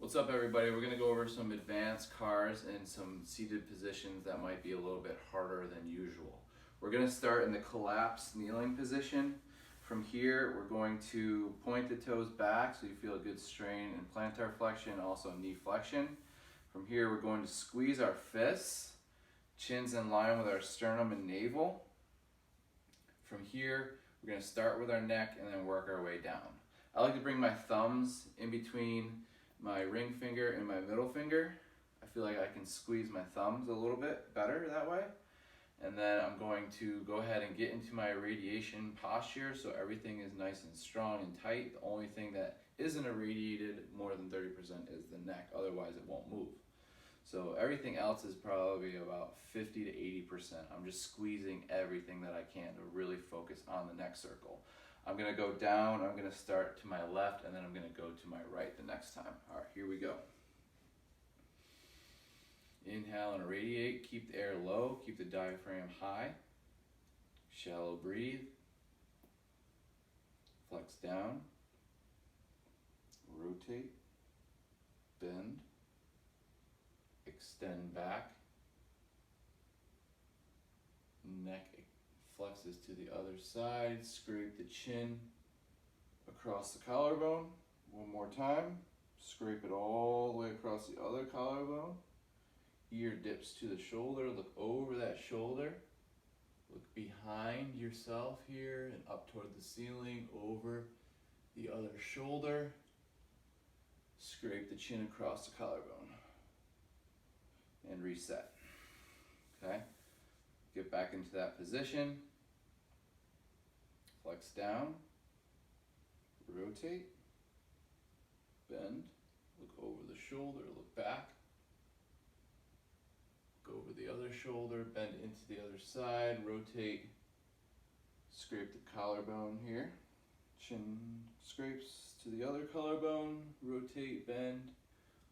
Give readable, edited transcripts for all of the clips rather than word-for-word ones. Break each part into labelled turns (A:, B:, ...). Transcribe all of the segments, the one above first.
A: What's up, everybody? We're going to go over some advanced cars and some seated positions that might be a little bit harder than usual. We're going to start in the collapsed kneeling position. From here, we're going to point the toes back so you feel a good strain in plantar flexion, also knee flexion. From here, we're going to squeeze our fists, chins in line with our sternum and navel. From here, we're going to start with our neck and then work our way down. I like to bring my thumbs in between my ring finger and my middle finger. I feel like I can squeeze my thumbs a little bit better that way. And then I'm going to go ahead and get into my radiation posture so everything is nice and strong and tight. The only thing that isn't irradiated more than 30% is the neck, otherwise it won't move. So everything else is probably about 50 to 80%. I'm just squeezing everything that I can to really focus on the neck circle. I'm gonna go down, I'm gonna start to my left, and then I'm gonna go to my right the next time. All right, here we go. Inhale and radiate, keep the air low, keep the diaphragm high. Shallow breathe. Flex down. Rotate. Bend. Extend back. Neck flexes to the other side. Scrape the chin across the collarbone. One more time. Scrape it all the way across the other collarbone. Ear dips to the shoulder. Look over that shoulder. Look behind yourself here and up toward the ceiling, over the other shoulder. Scrape the chin across the collarbone. And reset. Okay? Get back into that position. Flex down. Rotate. Bend. Look over the shoulder. Look back. Go over the other shoulder. Bend into the other side. Rotate. Scrape the collarbone here. Chin scrapes to the other collarbone. Rotate. Bend.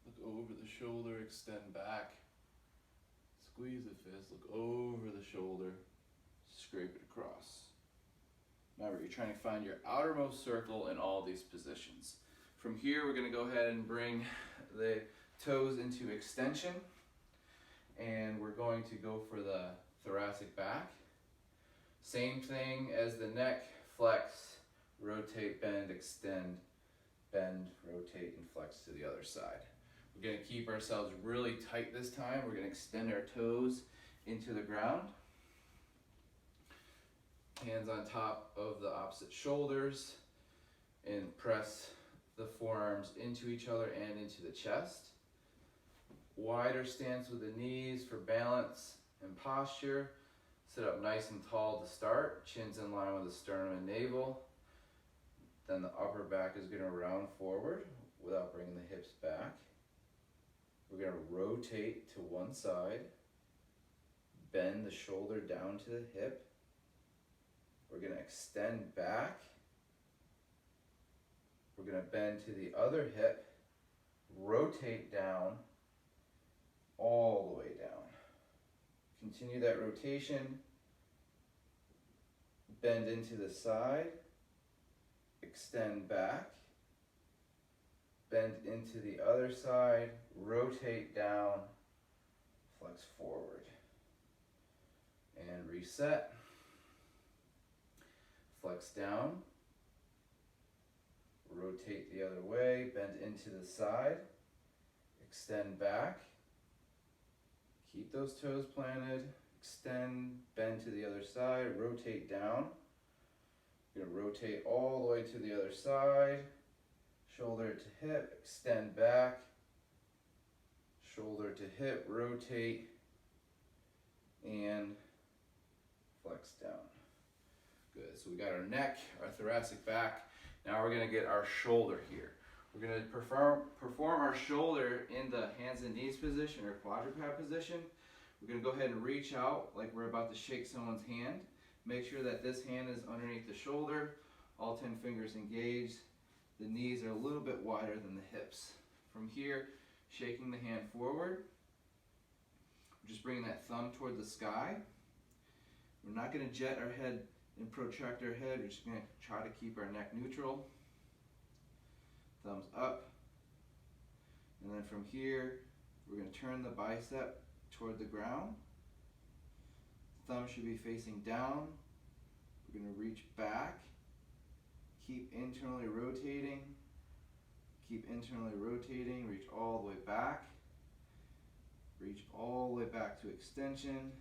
A: Look over the shoulder. Extend back. Squeeze the fist, look over the shoulder, scrape it across. Remember, you're trying to find your outermost circle in all these positions. From here, we're going to go ahead and bring the toes into extension, and we're going to go for the thoracic back. Same thing as the neck, flex, rotate, bend, extend, bend, rotate, and flex to the other side. We're going to keep ourselves really tight this time. We're going to extend our toes into the ground. Hands on top of the opposite shoulders and press the forearms into each other and into the chest. Wider stance with the knees for balance and posture. Sit up nice and tall to start. Chins in line with the sternum and navel. Then the upper back is going to round forward without bringing the hips back. We're going to rotate to one side, bend the shoulder down to the hip. We're going to extend back. We're going to bend to the other hip, rotate down, all the way down. Continue that rotation, bend into the side, extend back. Bend into the other side, rotate down, flex forward. And reset. Flex down. Rotate the other way, bend into the side, extend back. Keep those toes planted, extend, bend to the other side, rotate down. You're going to rotate all the way to the other side. Shoulder to hip, extend back. Shoulder to hip, rotate, and flex down. Good, so we got our neck, our thoracic back. Now we're gonna get our shoulder here. We're gonna perform our shoulder in the hands and knees position or quadruped position. We're gonna go ahead and reach out like we're about to shake someone's hand. Make sure that this hand is underneath the shoulder, all 10 fingers engaged. The knees are a little bit wider than the hips. From here, shaking the hand forward. We're just bringing that thumb toward the sky. We're not going to jet our head and protract our head. We're just going to try to keep our neck neutral. Thumbs up. And then from here, we're going to turn the bicep toward the ground. Thumb should be facing down. We're going to reach back. Keep internally rotating. Keep internally rotating. Reach all the way back. Reach all the way back to extension.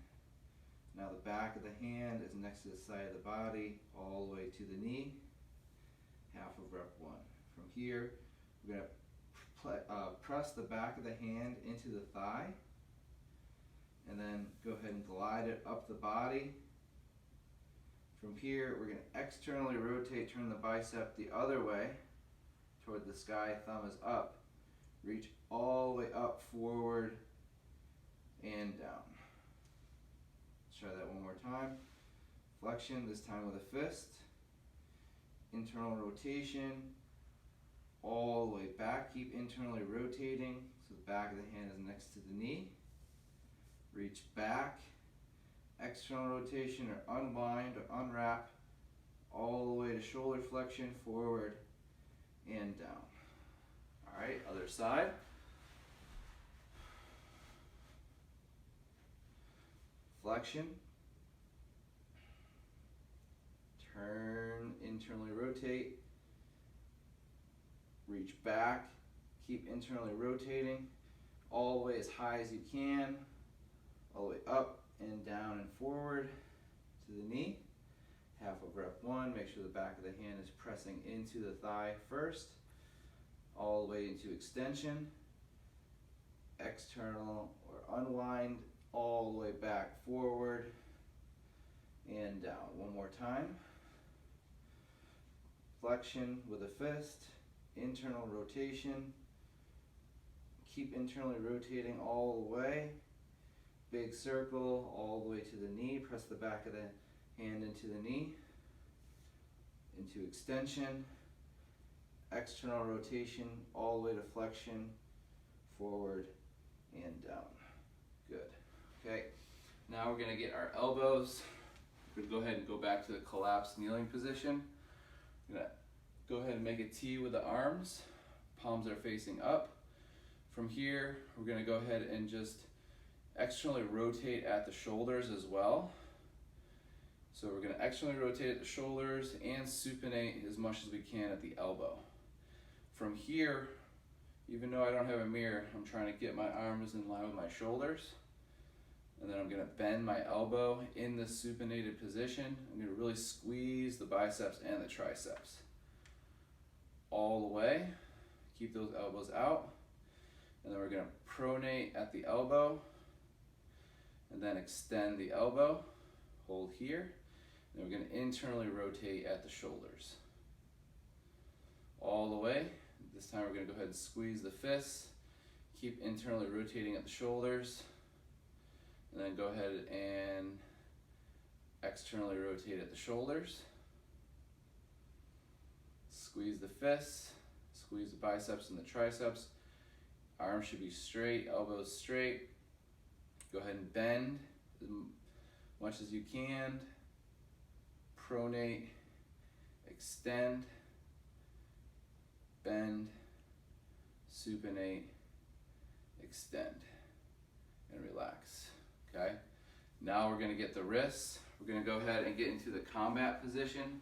A: Now the back of the hand is next to the side of the body, all the way to the knee. Half of rep 1. From here, we're going to press the back of the hand into the thigh, and then go ahead and glide it up the body. From here, we're going to externally rotate, turn the bicep the other way toward the sky, thumb is up. Reach all the way up, forward, and down. Let's try that one more time. Flexion, this time with a fist. Internal rotation, all the way back. Keep internally rotating so the back of the hand is next to the knee. Reach back. External rotation or unwind or unwrap all the way to shoulder flexion, forward and down. All right, other side. Flexion. Turn, internally rotate. Reach back. Keep internally rotating all the way as high as you can, all the way up and down and forward to the knee. Half of rep 1, make sure the back of the hand is pressing into the thigh first, all the way into extension, external or unwind, all the way back forward and down. One more time. Flexion with a fist, internal rotation, keep internally rotating all the way. Big circle all the way to the knee. Press the back of the hand into the knee, into extension, external rotation all the way to flexion, forward and down. Good. Okay, now we're going to get our elbows. We're going to go ahead and go back to the collapsed kneeling position. We're going to go ahead and make a T with the arms. Palms are facing up. From here, we're going to go ahead and just externally rotate at the shoulders as well. So we're going to externally rotate at the shoulders and supinate as much as we can at the elbow. From here, even though I don't have a mirror, I'm trying to get my arms in line with my shoulders. And then I'm going to bend my elbow in the supinated position. I'm going to really squeeze the biceps and the triceps all the way. Keep those elbows out. And then we're going to pronate at the elbow. And then extend the elbow, hold here, and we're going to internally rotate at the shoulders. All the way. This time we're going to go ahead and squeeze the fists, keep internally rotating at the shoulders, and then go ahead and externally rotate at the shoulders. Squeeze the fists, squeeze the biceps and the triceps. Arms should be straight, elbows straight. Go ahead and bend as much as you can. Pronate, extend, bend, supinate, extend, and relax. Okay? Now we're going to get the wrists. We're going to go ahead and get into the combat position.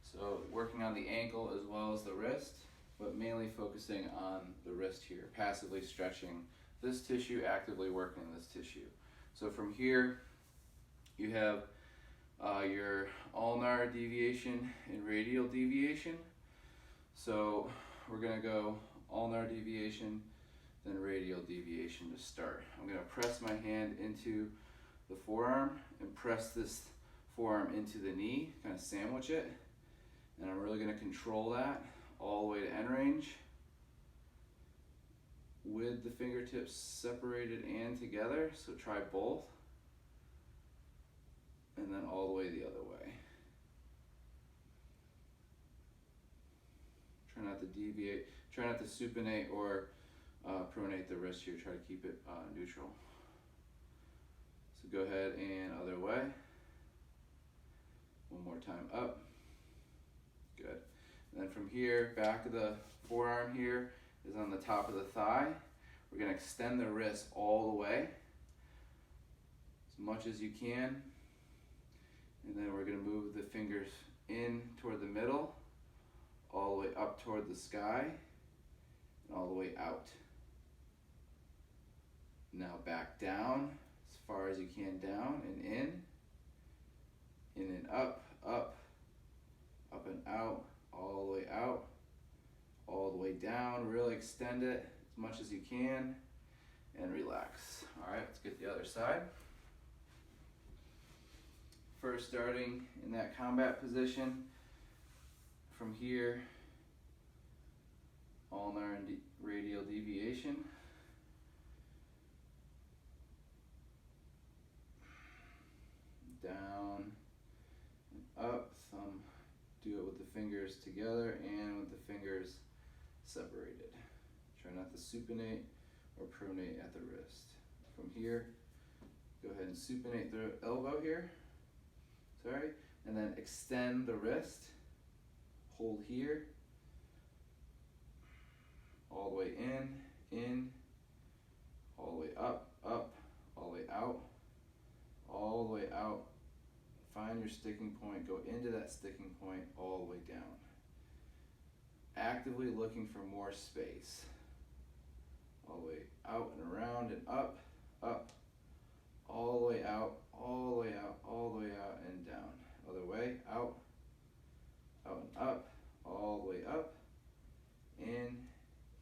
A: So working on the ankle as well as the wrist, but mainly focusing on the wrist here, passively stretching this tissue, actively working this tissue. So from here, you have your ulnar deviation and radial deviation. So we're going to go ulnar deviation, then radial deviation to start. I'm going to press my hand into the forearm and press this forearm into the knee, kind of sandwich it. And I'm really going to control that all the way to end range, with the fingertips separated and together, so try both, and then all the way the other way. Try not to deviate, try not to supinate or pronate the wrist here, try to keep it neutral. So go ahead and other way. One more time up. Good. And then from here, back of the forearm here is on the top of the thigh. We're going to extend the wrist all the way, as much as you can. And then we're going to move the fingers in toward the middle, all the way up toward the sky, and all the way out. Now back down as far as you can, down and in and up, up and out, all the way out, all the way down. Really extend it as much as you can and relax. All right, let's get the other side. First, starting in that combat position, from here, ulnar and radial deviation. Down and up, thumb, do it with the fingers together and with the fingers separated. Try not to supinate or pronate at the wrist. From here, go ahead and supinate the elbow here, and then extend the wrist, hold here, all the way in, all the way up, all the way out, all the way out. Find your sticking point, go into that sticking point all the way down. Actively looking for more space. All the way out and around and up, all the way out, all the way out, all the way out and down. Other way, out and up, all the way up, in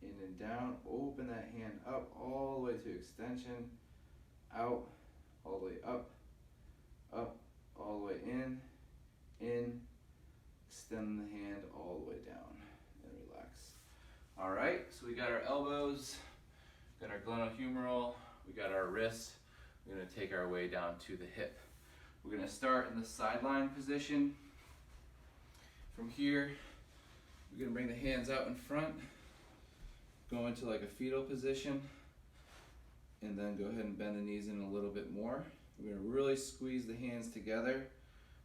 A: and down. Open that hand up all the way to extension, out, all the way up, all the way in, extend the hand all the way down and relax. All right, so we got our elbows, got our glenohumeral, we got our wrists. We're gonna take our way down to the hip. We're gonna start in the sideline position. From here, we're gonna bring the hands out in front, go into like a fetal position, and then go ahead and bend the knees in a little bit more. We're gonna really squeeze the hands together.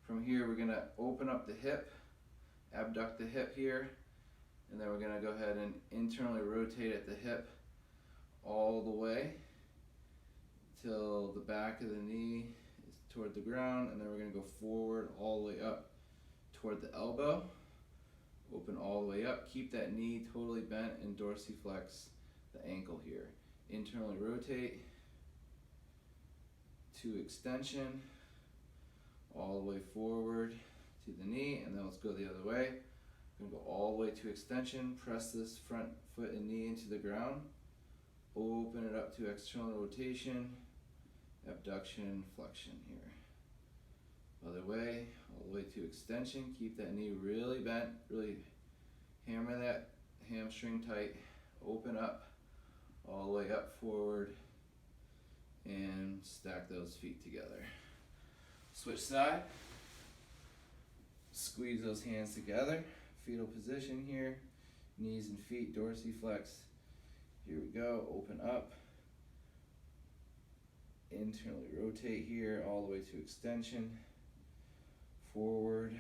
A: From here, we're gonna open up the hip, abduct the hip here, and then we're gonna go ahead and internally rotate at the hip all the way till the back of the knee is toward the ground, and then we're gonna go forward all the way up toward the elbow. Open all the way up, keep that knee totally bent and dorsiflex the ankle here. Internally rotate to extension, all the way forward to the knee, and then let's go the other way. We're gonna go all the way to extension, press this front foot and knee into the ground, open it up to external rotation, abduction, flexion here. Other way, all the way to extension, keep that knee really bent, really hammer that hamstring tight, open up, all the way up forward, and stack those feet together. Switch side, squeeze those hands together, fetal position here, knees and feet dorsiflex. Here we go, open up, internally rotate here, all the way to extension, forward,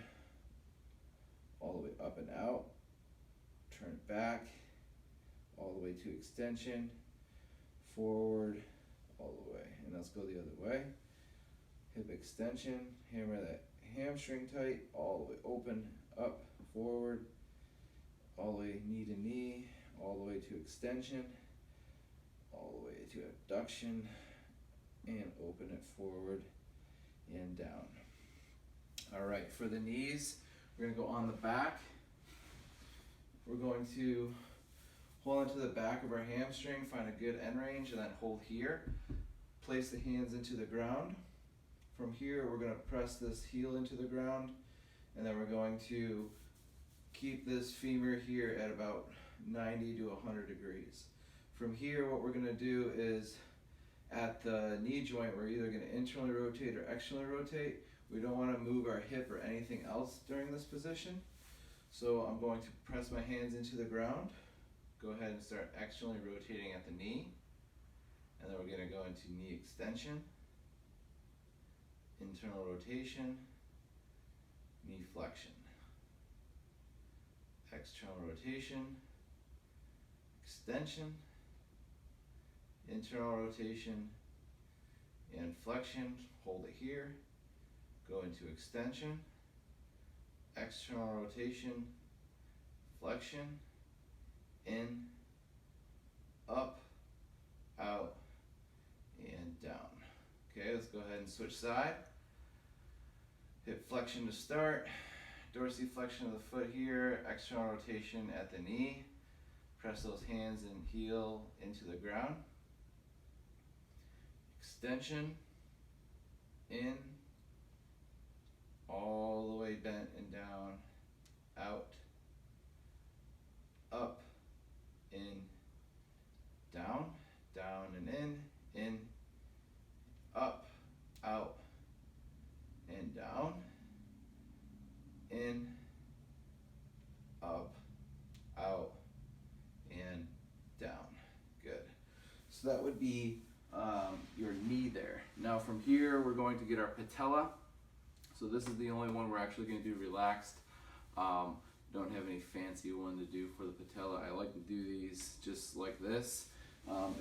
A: all the way up and out, turn it back, all the way to extension, forward, all the way. And let's go the other way. Hip extension, hammer that hamstring tight, all the way open, up, forward, all the way knee to knee, all the way to extension, all the way to abduction, and open it forward and down. All right, for the knees, we're gonna go on the back. We're going to hold onto the back of our hamstring, find a good end range, and then hold here. Place the hands into the ground. From here, we're gonna press this heel into the ground, and then we're going to keep this femur here at about 90 to 100 degrees. From here, what we're gonna do is, at the knee joint, we're either gonna internally rotate or externally rotate. We don't wanna move our hip or anything else during this position. So I'm going to press my hands into the ground, go ahead and start externally rotating at the knee, and then we're gonna go into knee extension, internal rotation, knee flexion, external rotation, extension, internal rotation and flexion, hold it here, go into extension, external rotation, flexion, in, up, out, and down. Okay, let's go ahead and switch side. Hip flexion to start, dorsiflexion of the foot here, external rotation at the knee, press those hands and heel into the ground, extension, in, all the way bent and down, out, up, in, down, down and in, up, out, and down, in, up, out, and down. Good. So that would be your knee there. Now from here, we're going to get our patella. So this is the only one we're actually going to do relaxed. Don't have any fancy one to do for the patella. I like to do these just like this.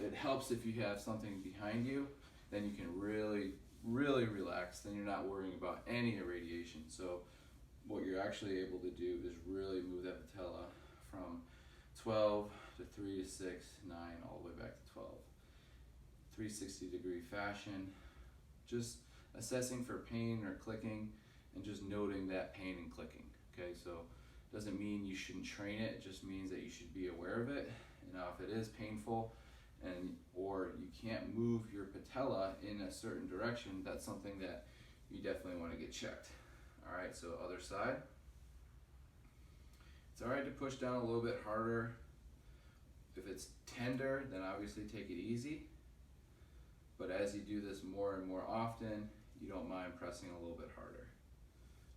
A: It helps if you have something behind you, then you can really relax. Then you're not worrying about any irradiation. So what you're actually able to do is really move that patella from 12 to 3 to 6, 9, all the way back to 12. 360-degree fashion. Just assessing for pain or clicking and just noting that pain and clicking. Okay, so doesn't mean you shouldn't train it, it just means that you should be aware of it. Now if it is painful and or you can't move your patella in a certain direction, that's something that you definitely want to get checked. Alright, so other side. It's alright to push down a little bit harder. If it's tender, then obviously take it easy. But as you do this more and more often, you don't mind pressing a little bit harder.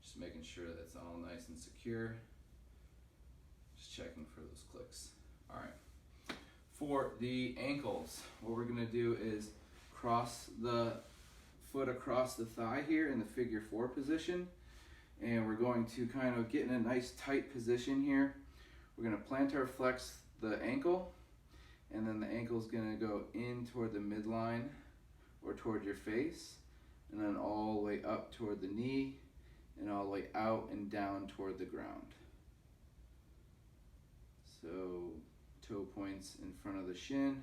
A: Just making sure that's all nice and secure. Just checking for those clicks. All right. For the ankles, what we're gonna do is cross the foot across the thigh here in the figure 4 position. And we're going to kind of get in a nice tight position here. We're gonna plantar flex the ankle, and then the ankle is gonna go in toward the midline or toward your face, and then all the way up toward the knee, and all the way out and down toward the ground. So toe points in front of the shin,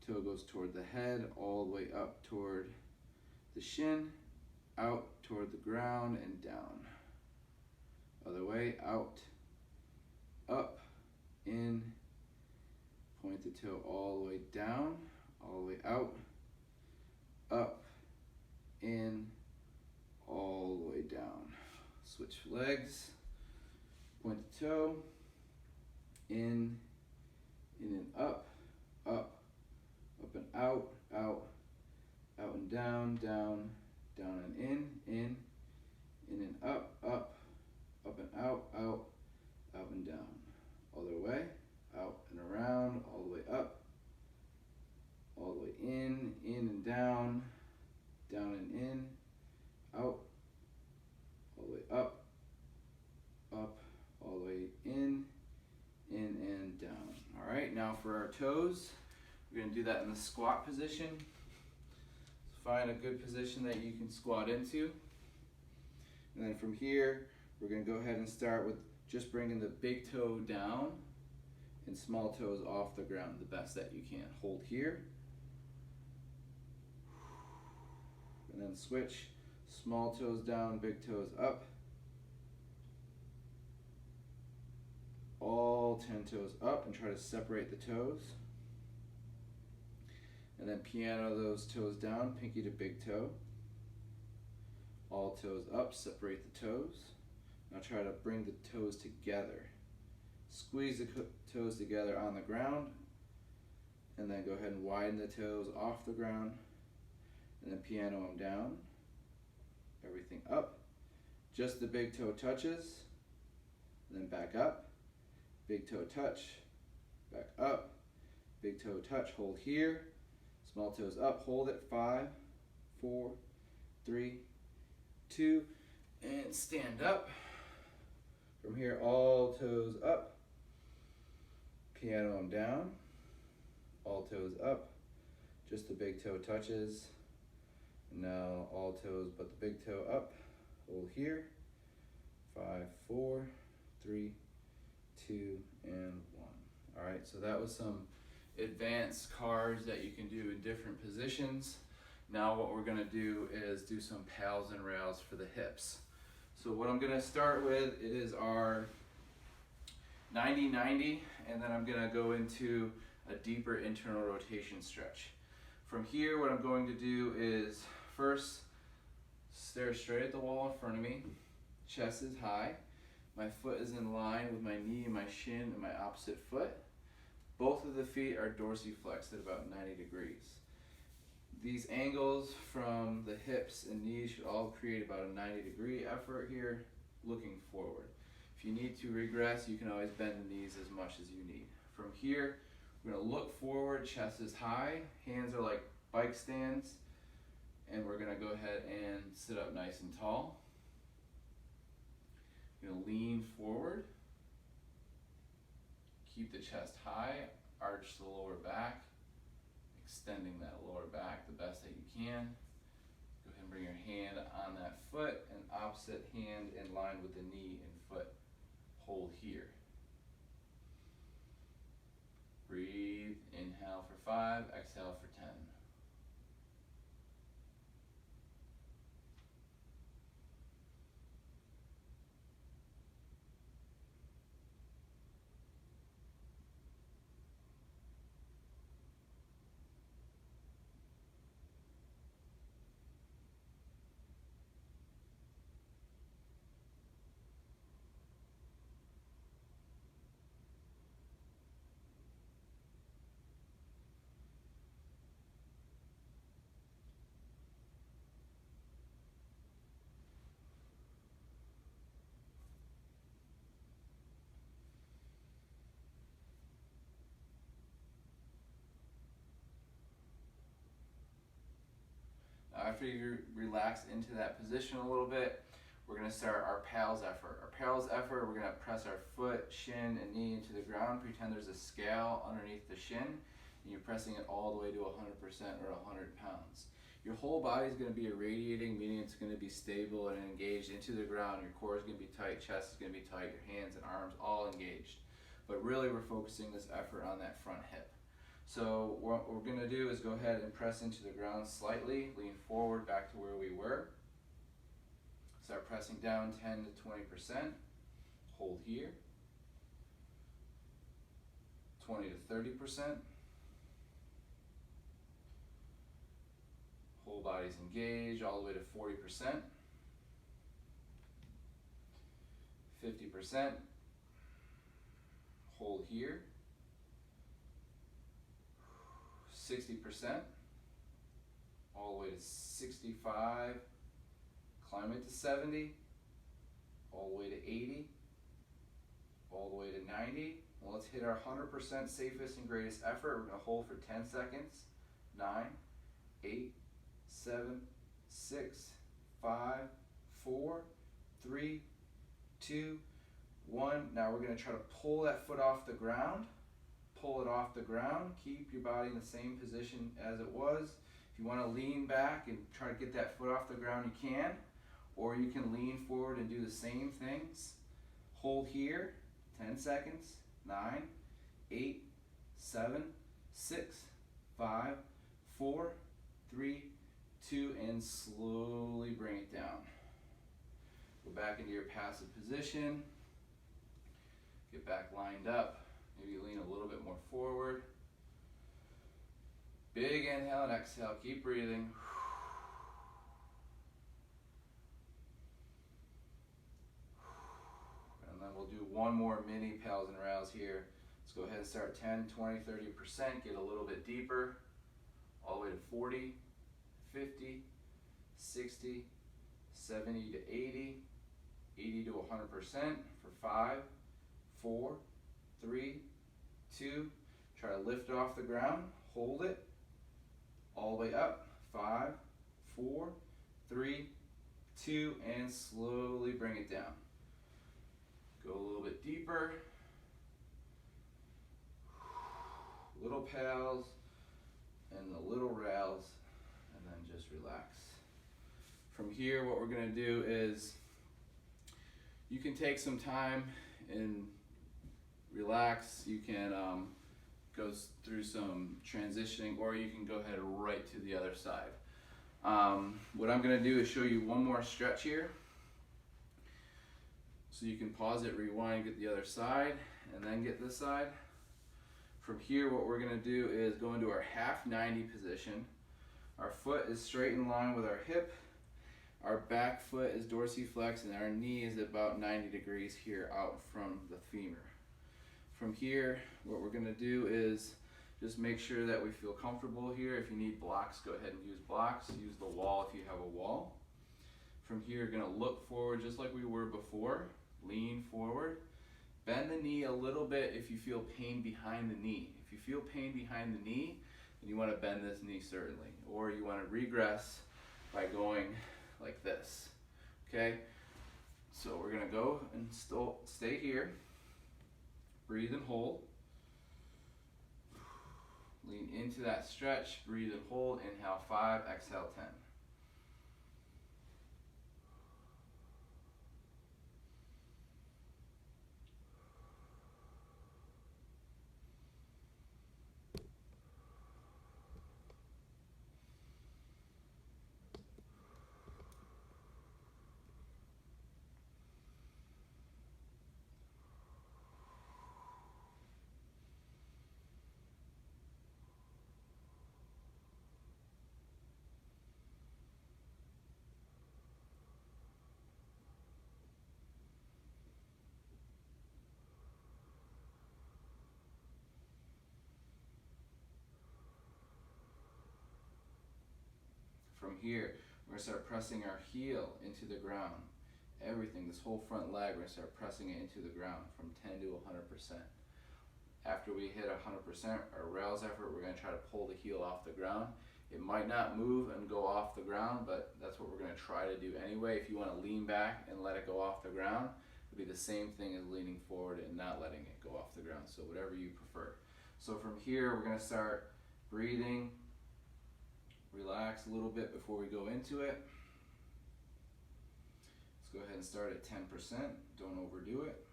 A: toe goes toward the head, all the way up toward the shin, out toward the ground and down. Other way, out, up, in, point the toe all the way down, all the way out, up, in, all the way down. Switch legs, point the toe, in and up, up, up and out, out, out and down, down, down and in and up, up, up and out, out, up and down. Other way, out and around, all the way up, all the way in and down, down and in, out, all the way up, up, all the way in and down. All right, now for our toes, we're gonna do that in the squat position. So find a good position that you can squat into. And then from here, we're gonna go ahead and start with just bringing the big toe down and small toes off the ground the best that you can. Hold here. And then switch, small toes down, big toes up. All 10 toes up and try to separate the toes. And then piano those toes down, pinky to big toe. All toes up, separate the toes. Now try to bring the toes together. Squeeze the toes together on the ground. And then go ahead and widen the toes off the ground. And then piano them down. Everything up. Just the big toe touches. And then back up. Big toe touch. Back up. Big toe touch. Hold here. Small toes up. Hold it. 5, 4, 3, 2. And stand up. From here, all toes up. Piano them down. All toes up. just the big toe touches. And now all toes but the big toe up. Hold here. 5, 4, 3, 2, and 1. All right, so that was some advanced cars that you can do in different positions. Now what we're gonna do is do some pals and rails for the hips. So what I'm gonna start with is our 90-90, and then I'm gonna go into a deeper internal rotation stretch. From here, what I'm going to do is first stare straight at the wall in front of me, chest is high, my foot is in line with my knee and my shin and my opposite foot. Both of the feet are dorsiflexed at about 90 degrees. These angles from the hips and knees should all create about a 90-degree effort here, looking forward. If you need to regress, you can always bend the knees as much as you need. From here, we're gonna look forward, chest is high, hands are like bike stands, and we're gonna go ahead and sit up nice and tall. You're gonna lean forward, keep the chest high, arch the lower back, extending that lower back the best that you can. Go ahead and bring your hand on that foot and opposite hand in line with the knee and foot. Hold here. Breathe, inhale for 5, exhale for 10. After you relax into that position a little bit, we're gonna start our pals effort. Our pals effort, we're gonna press our foot, shin, and knee into the ground. Pretend there's a scale underneath the shin, and you're pressing it all the way to 100% or 100 pounds. Your whole body is gonna be irradiating, meaning it's gonna be stable and engaged into the ground. Your core is gonna be tight, chest is gonna be tight, your hands and arms all engaged. But really, we're focusing this effort on that front hip. So what we're gonna do is go ahead and press into the ground slightly, lean forward back to where we were. Start pressing down 10 to 20%, hold here. 20 to 30%. Whole body's engaged all the way to 40%. 50%, hold here. 60%, all the way to 65, climb it to 70, all the way to 80, all the way to 90. Well, let's hit our 100% safest and greatest effort. We're gonna hold for 10 seconds. 9, 8, 7, 6, 5, 4, 3, 2, 1. Now we're gonna try to pull that foot off the ground. Pull it off the ground, keep your body in the same position as it was. If you want to lean back and try to get that foot off the ground, you can, or you can lean forward and do the same things. Hold here, 10 seconds, 9, 8, 7, 6, 5, 4, 3, 2, and slowly bring it down. Go back into your passive position, get back lined up. Maybe lean a little bit more forward. Big inhale and exhale, keep breathing. And then we'll do one more mini pals and rails here. Let's go ahead and start 10, 20, 30%, get a little bit deeper, all the way to 40, 50, 60, 70 to 80, 80 to 100% for 5, 4, 3, 2, try to lift it off the ground, hold it, all the way up, 5, 4, 3, 2, and slowly bring it down. Go a little bit deeper, little pals, and the little rails, and then just relax. From here, what we're gonna do is, you can take some time and relax. You can go through some transitioning, or you can go ahead right to the other side. What I'm gonna do is show you one more stretch here. So you can pause it, rewind, get the other side, and then get this side. From here, what we're gonna do is go into our half 90 position. Our foot is straight in line with our hip. Our back foot is dorsiflexed, and our knee is about 90 degrees here out from the femur. From here, what we're gonna do is just make sure that we feel comfortable here. If you need blocks, go ahead and use blocks. Use the wall if you have a wall. From here, you're gonna look forward just like we were before. Lean forward. Bend the knee a little bit if you feel pain behind the knee. If you feel pain behind the knee, then you wanna bend this knee certainly. Or you wanna regress by going like this, okay? So we're gonna go and still stay here. Breathe and hold. Lean into that stretch, breathe and hold. Inhale 5, exhale 10. From here, we're gonna start pressing our heel into the ground. Everything, this whole front leg, we're gonna start pressing it into the ground from 10 to 100%. After we hit 100%, our rails effort, we're gonna try to pull the heel off the ground. It might not move and go off the ground, but that's what we're gonna try to do anyway. If you wanna lean back and let it go off the ground, it'll be the same thing as leaning forward and not letting it go off the ground. So whatever you prefer. So from here, we're gonna start breathing. Relax a little bit before we go into it. Let's go ahead and start at 10%. Don't overdo it.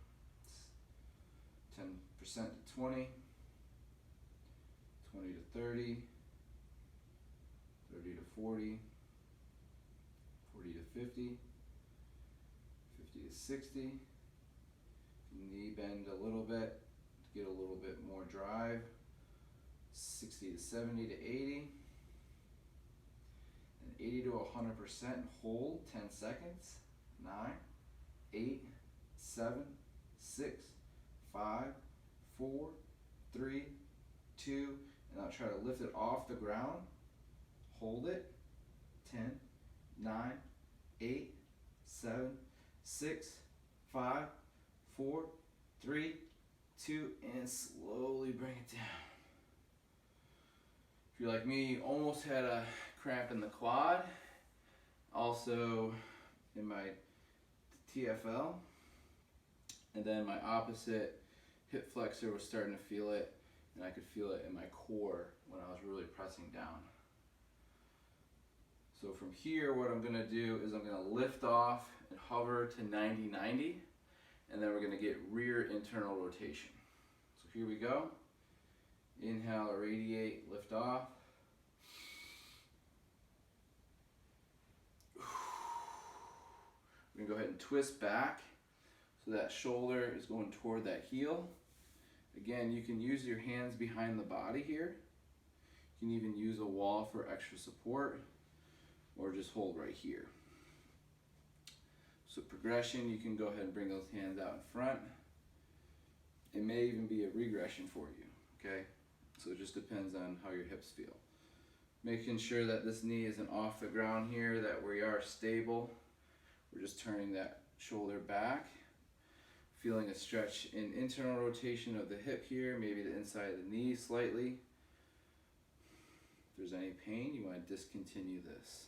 A: 10% to 20, 20 to 30, 30 to 40, 40 to 50, 50 to 60. Knee bend a little bit to get a little bit more drive. 60 to 70 to 80. 80 to 100%, hold 10 seconds, 9, 8, 7, 6, 5, 4, 3, 2, and I'll try to lift it off the ground, hold it, 10, 9, 8, 7, 6, 5, 4, 3, 2, and slowly bring it down. If you're like me, you almost had a cramp in the quad, also in my TFL, and then my opposite hip flexor was starting to feel it, and I could feel it in my core when I was really pressing down. So from here, what I'm gonna do is I'm gonna lift off and hover to 90-90, and then we're gonna get rear internal rotation. So here we go. Inhale, radiate, lift off. We're gonna go ahead and twist back so that shoulder is going toward that heel. Again, you can use your hands behind the body here. You can even use a wall for extra support, or just hold right here. So progression, you can go ahead and bring those hands out in front. It may even be a regression for you, okay? So it just depends on how your hips feel. Making sure that this knee isn't off the ground here, that we are stable. We're just turning that shoulder back. Feeling a stretch in internal rotation of the hip here, maybe the inside of the knee slightly. If there's any pain, you want to discontinue this.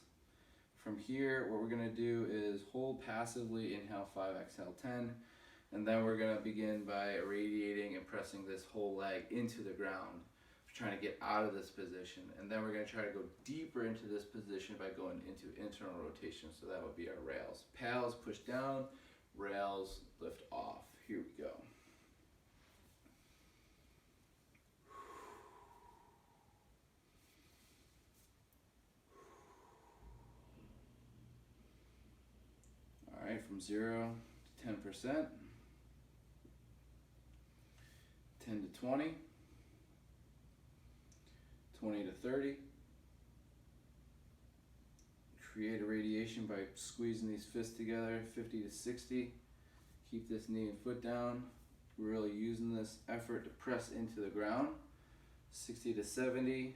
A: From here, what we're going to do is hold passively, inhale 5, exhale 10, and then we're going to begin by radiating and pressing this whole leg into the ground. trying to get out of this position. And then we're going to try to go deeper into this position by going into internal rotation. So that would be our rails. Pals push down, rails lift off. Here we go. All right, from 0 to 10%, 10 to 20, 20 to 30. Create a radiation by squeezing these fists together, 50 to 60. Keep this knee and foot down. Really using this effort to press into the ground. 60 to 70,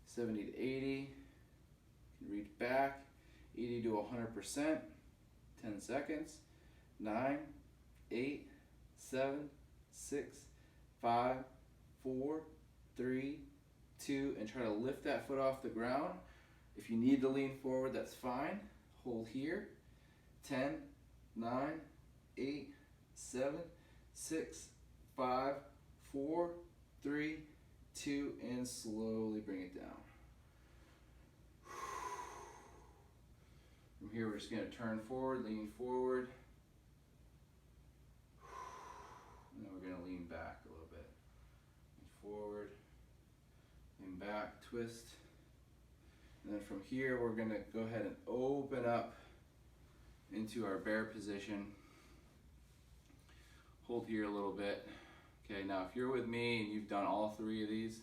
A: 70 to 80. You can reach back, 80 to 100%, 10 seconds. 9, 8, 7, 6, 5, 4, 3, 2, and try to lift that foot off the ground. If you need to lean forward, that's fine. Hold here. 10, 9, 8, 7, 6, 5, 4, 3, 2, and slowly bring it down. From here, we're just going to turn forward, lean forward. And then we're going to lean back a little bit. Lean forward, lean back, twist. And then from here, we're going to go ahead and open up into our bear position. Hold here a little bit. Okay, now if you're with me and you've done all 3 of these,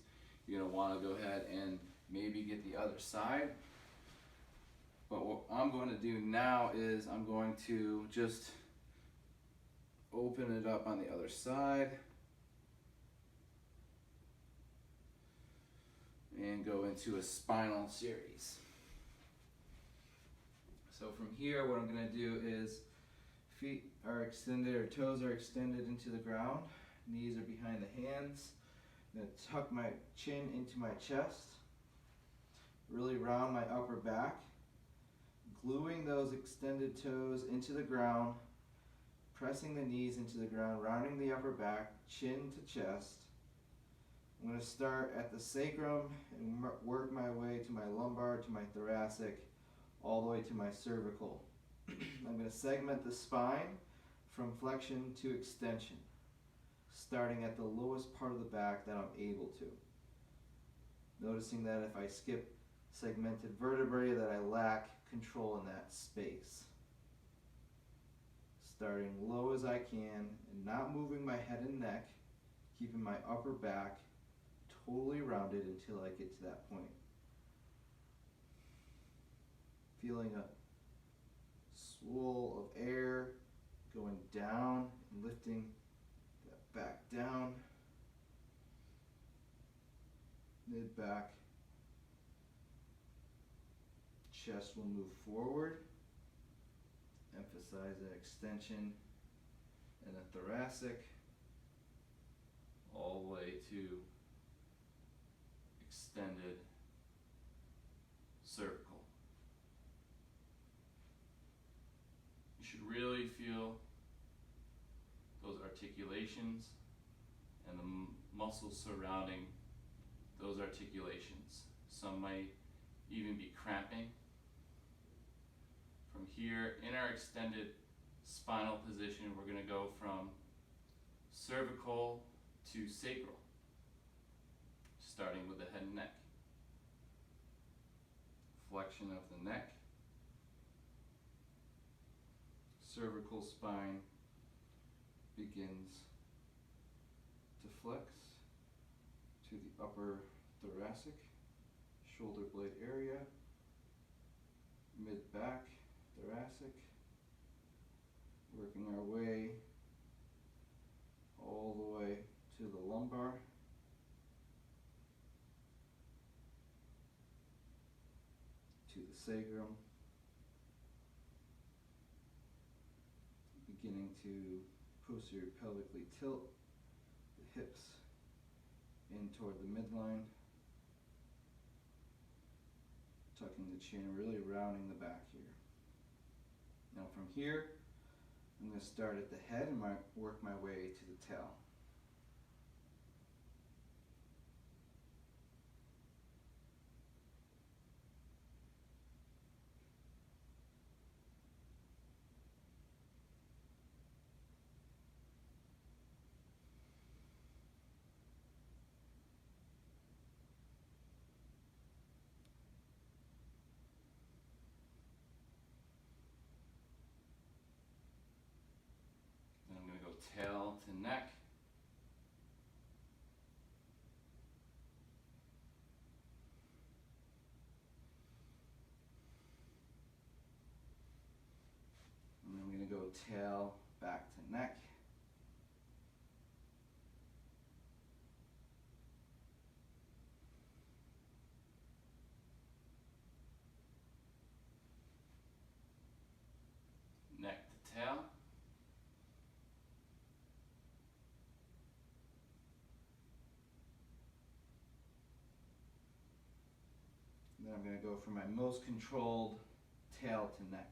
A: you're going to want to go ahead and maybe get the other side. But what I'm going to do now is I'm going to just open it up on the other side and go into a spinal series. So from here, what I'm going to do is feet are extended, or toes are extended into the ground. Knees are behind the hands. I'm going to tuck my chin into my chest. Really round my upper back. Gluing those extended toes into the ground. Pressing the knees into the ground, rounding the upper back, chin to chest. I'm going to start at the sacrum and work my way to my lumbar, to my thoracic, all the way to my cervical. I'm going to segment the spine from flexion to extension, starting at the lowest part of the back that I'm able to. Noticing that if I skip segmented vertebrae, that I lack control in that space. Starting low as I can and not moving my head and neck, keeping my upper back totally rounded until I get to that point. Feeling a swirl of air going down and lifting that back down, mid back, chest will move forward. Emphasize that extension in the thoracic, all the way to extended cervical. You should really feel those articulations and the muscles surrounding those articulations. Some might even be cramping. From here, in our extended spinal position, we're going to go from cervical to sacral, starting with the head and neck. Flexion of the neck. Cervical spine begins to flex to the upper thoracic, shoulder blade area, mid-back, thoracic, working our way all the way to the lumbar, to the sacrum, beginning to posterior pelvically tilt the hips in toward the midline, tucking the chin, really rounding the back here. Now from here, I'm going to start at the head and work my way to the tail. tail to neck. And I'm going to go tail back to neck. Neck to tail. And then I'm going to go for my most controlled tail to neck.